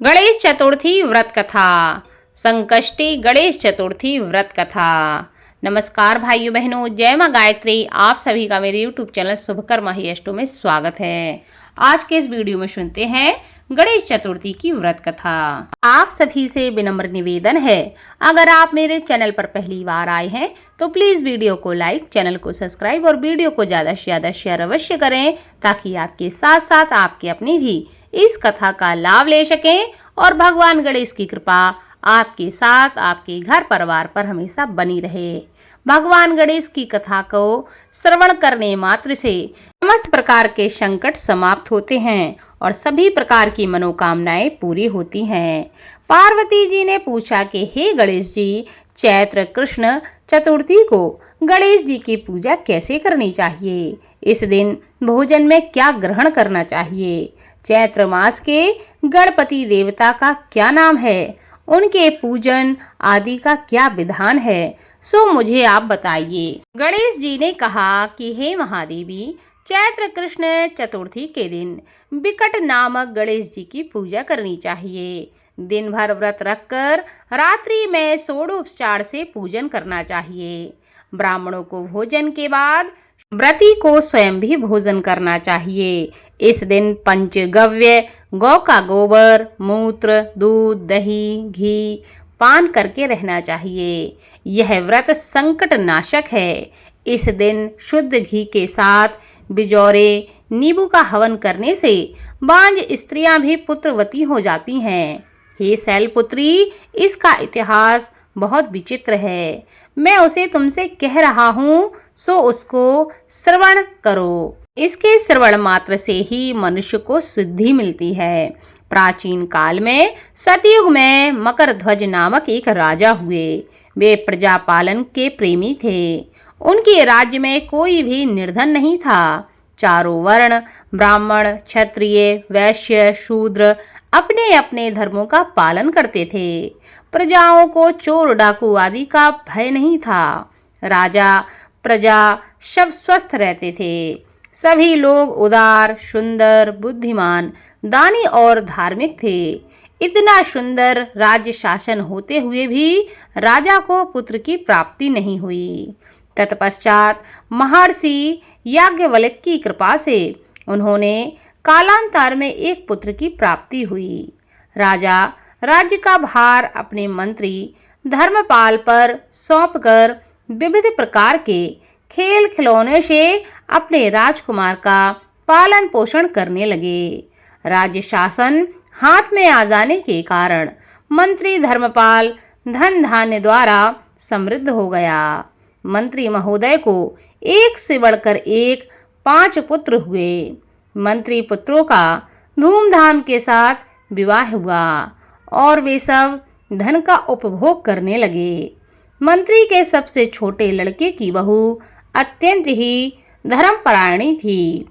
गणेश चतुर्थी व्रत कथा। संकष्टी गणेश चतुर्थी व्रत कथा। नमस्कार भाइयों बहनों, जय मां गायत्री। आप सभी का मेरे YouTube चैनल शुभकर्मा ही अष्टो में स्वागत है। आज के इस वीडियो में सुनते हैं गणेश चतुर्थी की व्रत कथा। आप सभी से विनम्र निवेदन है, अगर आप मेरे चैनल पर पहली बार आए हैं तो प्लीज वीडियो को लाइक, चैनल को सब्सक्राइब और वीडियो को ज्यादा से ज्यादा शेयर अवश्य करें, ताकि आपके साथ साथ आपके अपने भी इस कथा का लाभ ले सकें और भगवान गणेश की कृपा आपके साथ, आपके घर परिवार पर हमेशा बनी रहे। भगवान गणेश की कथा को श्रवण करने मात्र से समस्त प्रकार के संकट समाप्त होते हैं और सभी प्रकार की मनोकामनाएं पूरी होती हैं। पार्वती जी ने पूछा कि हे गणेश जी, चैत्र कृष्ण चतुर्थी को गणेश जी की पूजा कैसे करनी चाहिए? इस दिन भोजन में क्या ग्रहण करना चाहिए? चैत्र मास के गणपति देवता का क्या नाम है? उनके पूजन आदि का क्या विधान है? सो मुझे आप बताइए। गणेश जी ने कहा कि हे महादेवी, चैत्र कृष्ण चतुर्थी के दिन विकट नामक गणेश जी की पूजा करनी चाहिए। दिन भर व्रत रखकर रात्रि में षोडोपचार से पूजन करना चाहिए। ब्राह्मणों को भोजन के बाद व्रती को स्वयं भी भोजन करना चाहिए। इस दिन पंचगव्य गौ का गोबर, मूत्र, दूध, दही, घी पान करके रहना चाहिए। यह व्रत संकट नाशक है। इस दिन शुद्ध घी के साथ बिजौरे, नींबू का हवन करने से बांझ स्त्रियां भी पुत्रवती हो जाती हैं। हे शैलपुत्री, इसका इतिहास बहुत विचित्र है। मैं उसे तुमसे कह रहा हूँ, सो उसको श्रवण करो। इसके श्रवण मात्र से ही मनुष्य को सिद्धि मिलती है। प्राचीन काल में सतयुग में मकरध्वज नामक एक राजा हुए। वे प्रजा पालन के प्रेमी थे। उनके राज्य में कोई भी निर्धन नहीं था। चारों वर्ण, ब्राह्मण, क्षत्रिय, वैश्य, शूद्र अपने अपने धर्मों का पालन करते थे। प्रजाओं को चोर डाकू आदि का भय नहीं था। राजा, प्रजा सब स्वस्थ रहते थे। सभी लोग उदार, सुंदर, बुद्धिमान, दानी और धार्मिक थे। इतना सुंदर राज्य शासन होते हुए भी राजा को पुत्र की प्राप्ति नहीं हुई। तत्पश्चात महर्षि याज्ञवल्क्य की कृपा से उन्होंने कालांतर में एक पुत्र की प्राप्ति हुई। राजा राज्य का भार अपने मंत्री धर्मपाल पर सौंपकर विविध प्रकार के खेल खिलौने से अपने राजकुमार का पालन पोषण करने लगे। राज्य शासन हाथ में आ जाने के कारण मंत्री धर्मपाल धन धान्य द्वारा समृद्ध हो गया। मंत्री महोदय को एक से बढ़कर एक 5 पुत्र हुए। मंत्री पुत्रों का धूमधाम के साथ विवाह हुआ और वे सब धन का उपभोग करने लगे। मंत्री के सबसे छोटे लड़के की बहू अत्यंत ही धर्मपरायणी थी।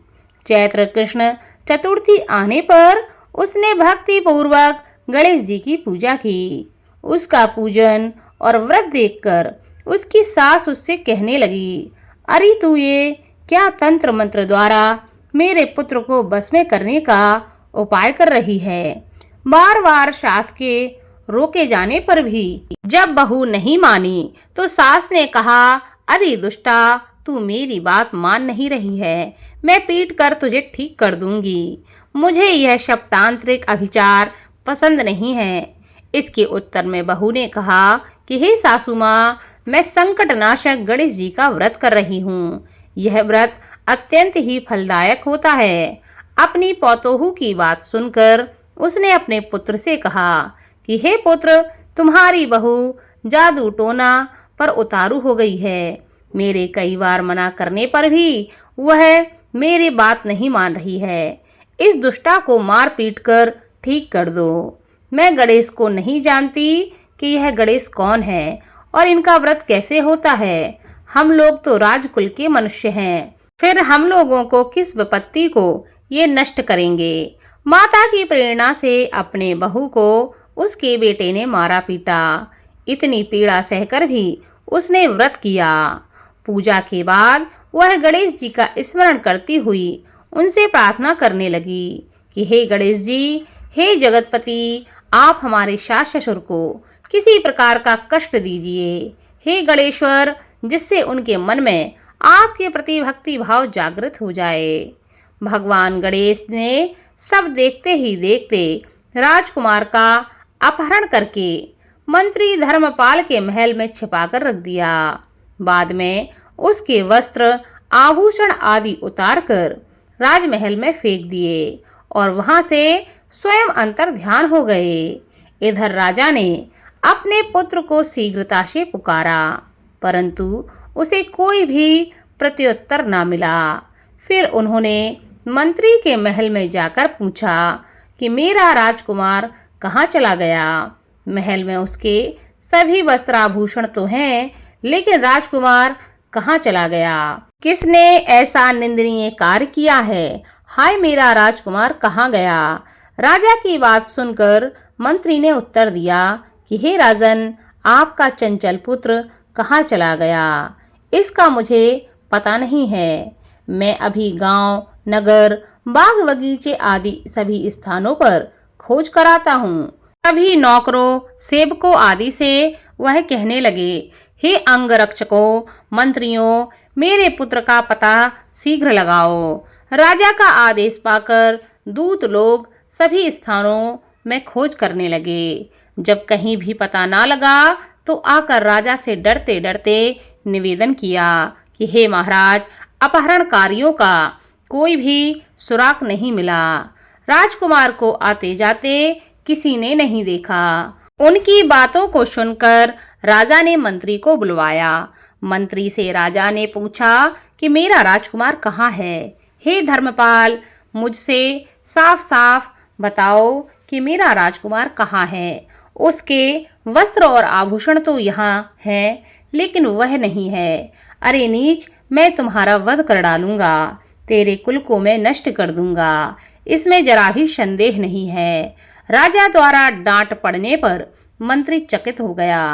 चैत्र कृष्ण चतुर्थी आने पर उसने भक्ति पूर्वक गणेश जी की पूजा की। उसका पूजन और व्रत देखकर उसकी सास उससे कहने लगी, अरे तू ये क्या तंत्र मंत्र द्वारा मेरे पुत्र को बस में करने का उपाय कर रही है? बार बार सास के रोके जाने पर भी जब बहू नहीं मानी तो सास ने कहा, अरे दुष्टा, तू मेरी बात मान नहीं रही है। मैं पीट कर तुझे ठीक कर दूंगी। मुझे यह सब तांत्रिक अभिचार पसंद नहीं है। इसके उत्तर में बहू ने कहा कि हे सासू माँ, मैं संकट नाशक गणेश जी का व्रत कर रही हूँ। यह व्रत अत्यंत ही फलदायक होता है। अपनी पौतोहू की बात सुनकर उसने अपने पुत्र से कहा कि हे पुत्र, तुम्हारी बहू जादू टोना पर उतारू हो गई है। मेरे कई बार मना करने पर भी वह मेरी बात नहीं मान रही है। इस दुष्टा को मार पीट कर ठीक कर दो। मैं गणेश को नहीं जानती कि यह गणेश कौन है और इनका व्रत कैसे होता है। हम लोग तो राजकुल के मनुष्य हैं, फिर हम लोगों को किस विपत्ति को ये नष्ट करेंगे। माता की प्रेरणा से अपने बहू को उसके बेटे ने मारा पीटा। इतनी पीड़ा सहकर भी उसने व्रत किया। पूजा के बाद वह गणेश जी का स्मरण करती हुई उनसे प्रार्थना करने लगी कि हे गणेश जी, हे जगतपति, आप हमारे सास ससुर को किसी प्रकार का कष्ट दीजिए हे गणेश्वर, जिससे उनके मन में आपके प्रति भक्ति भाव जागृत हो जाए। भगवान गणेश ने सब देखते ही देखते राजकुमार का अपहरण करके मंत्री धर्मपाल के महल में छिपाकर रख दिया। बाद में उसके वस्त्र आभूषण आदि उतारकर राजमहल में फेंक दिए और वहां से स्वयं अंतर ध्यान हो गए। इधर राजा ने अपने पुत्र को शीघ्रता से पुकारा, परंतु उसे कोई भी प्रत्युत्तर न मिला। फिर उन्होंने मंत्री के महल में जाकर पूछा कि मेरा राजकुमार कहाँ चला गया। महल में उसके सभी वस्त्राभूषण तो हैं, लेकिन राजकुमार कहाँ चला गया? किसने ऐसा निंदनीय कार्य किया है? हाय, मेरा राजकुमार कहाँ गया? राजा की बात सुनकर मंत्री ने उत्तर दिया कि हे राजन, आपका चंचल पुत्र कहाँ चला गया, इसका मुझे पता नहीं है। मैं अभी गांव, नगर, बाग बगीचे आदि सभी स्थानों पर खोज कराता हूँ। सभी नौकरों, सेवकों आदि से वह कहने लगे, हे अंगरक्षकों, मंत्रियों, मेरे पुत्र का पता शीघ्र लगाओ। राजा का आदेश पाकर दूत लोग सभी स्थानों में खोज करने लगे। जब कहीं भी पता ना लगा तो आकर राजा से डरते डरते निवेदन किया कि हे महाराज, अपहरणकारियों का कोई भी सुराग नहीं मिला। राजकुमार को आते जाते किसी ने नहीं देखा। उनकी बातों को सुनकर राजा ने मंत्री को बुलवाया। मंत्री से राजा ने पूछा कि मेरा राजकुमार कहाँ है? हे धर्मपाल, मुझसे साफ साफ बताओ कि मेरा राजकुमार कहाँ है। उसके वस्त्र और आभूषण तो यहाँ हैं, लेकिन वह नहीं है। अरे नीच, मैं तुम्हारा वध कर डालूंगा, तेरे कुल को मैं नष्ट कर दूंगा, इसमें जरा भी संदेह नहीं है। राजा द्वारा डांट पड़ने पर मंत्री चकित हो गया।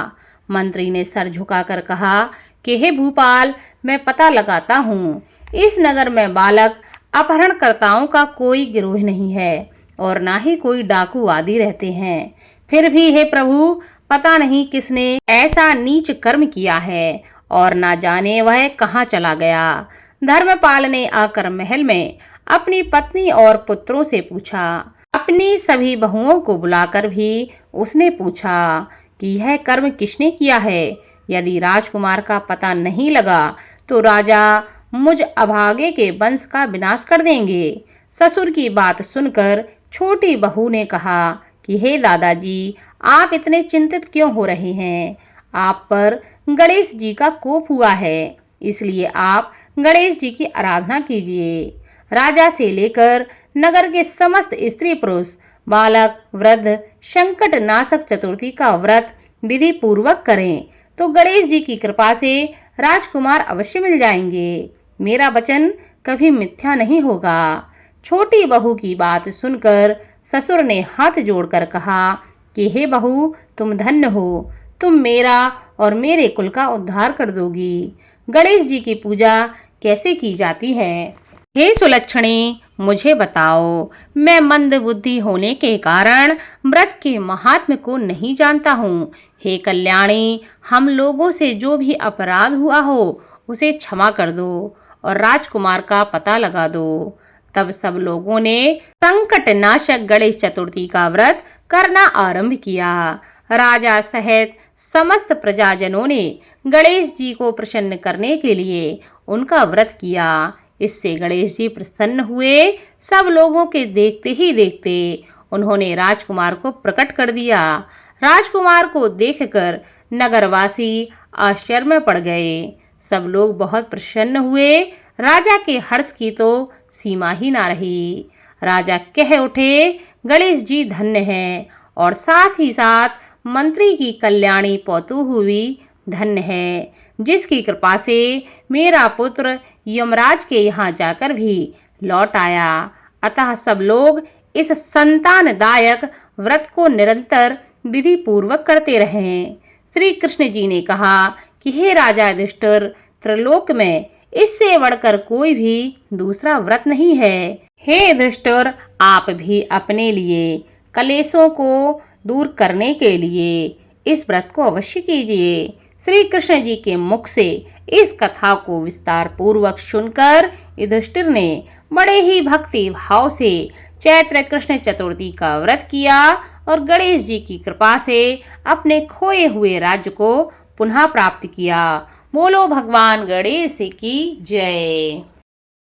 मंत्री ने सर झुकाकर कहा कि हे भूपाल, मैं पता लगाता हूँ, इस नगर में बालक अपहरणकर्ताओं का कोई गिरोह नहीं है और ना ही कोई डाकू आदि रहते हैं। फिर भी हे प्रभु, पता नहीं किसने ऐसा नीच कर्म किया है और ना जाने वह कहाँ चला गया। धर्मपाल ने आकर महल में अपनी पत्नी और पुत्रों से पूछा। अपनी सभी बहुओं को बुलाकर भी उसने पूछा कि यह कर्म किसने किया है। यदि राजकुमार का पता नहीं लगा तो राजा मुझ अभागे के वंश का विनाश कर देंगे। ससुर की बात सुनकर छोटी बहू ने कहा कि हे दादाजी, आप इतने चिंतित क्यों हो रहे हैं? आप पर गणेश जी का कोप हुआ है, इसलिए आप गणेश जी की आराधना कीजिए। राजा से लेकर नगर के समस्त स्त्री पुरुष, बालक, वृद्ध संकट नाशक चतुर्थी का व्रत विधि पूर्वक करें तो गणेश जी की कृपा से राजकुमार अवश्य मिल जाएंगे। मेरा वचन कभी मिथ्या नहीं होगा। छोटी बहू की बात सुनकर ससुर ने हाथ जोड़कर कहा कि हे बहू, तुम धन्य हो, तुम मेरा और मेरे कुल का उद्धार कर दोगी। गणेश जी की पूजा कैसे की जाती है? हे सुलक्षणी, मुझे बताओ। मैं मंद बुद्धि होने के कारण व्रत के महात्म्य को नहीं जानता हूँ। हे कल्याणी, हम लोगों से जो भी अपराध हुआ हो उसे क्षमा कर दो और राजकुमार का पता लगा दो। तब सब लोगों ने संकट नाशक गणेश चतुर्थी का व्रत करना आरंभ किया। राजा सहित समस्त प्रजाजनों ने गणेश जी को प्रसन्न करने के लिए उनका व्रत किया। इससे गणेश जी प्रसन्न हुए। सब लोगों के देखते ही देखते उन्होंने राजकुमार को प्रकट कर दिया। राजकुमार को देखकर नगरवासी आश्चर्य में पड़ गए। सब लोग बहुत प्रसन्न हुए। राजा के हर्ष की तो सीमा ही ना रही। राजा कह उठे, गणेश जी धन्य हैं और साथ ही साथ मंत्री की कल्याणी पौतु हुई धन्य है, जिसकी कृपा से मेरा पुत्र यमराज के यहाँ जाकर भी लौट आया। अतः सब लोग इस संतानदायक व्रत को निरंतर विधि पूर्वक करते रहें। श्री कृष्ण जी ने कहा कि हे राजा युधिष्ठिर, त्रिलोक में इससे बढ़कर कोई भी दूसरा व्रत नहीं है। हे युधिष्ठिर, आप भी अपने लिए कलेशों को दूर करने के लिए इस व्रत को अवश्य कीजिए। श्री कृष्ण जी के मुख से इस कथा को विस्तार पूर्वक सुनकर युधिष्ठिर ने बड़े ही भक्ति भाव से चैत्र कृष्ण चतुर्थी का व्रत किया और गणेश जी की कृपा से अपने खोए हुए राज्य को पुनः प्राप्त किया। बोलो भगवान गणेश की जय।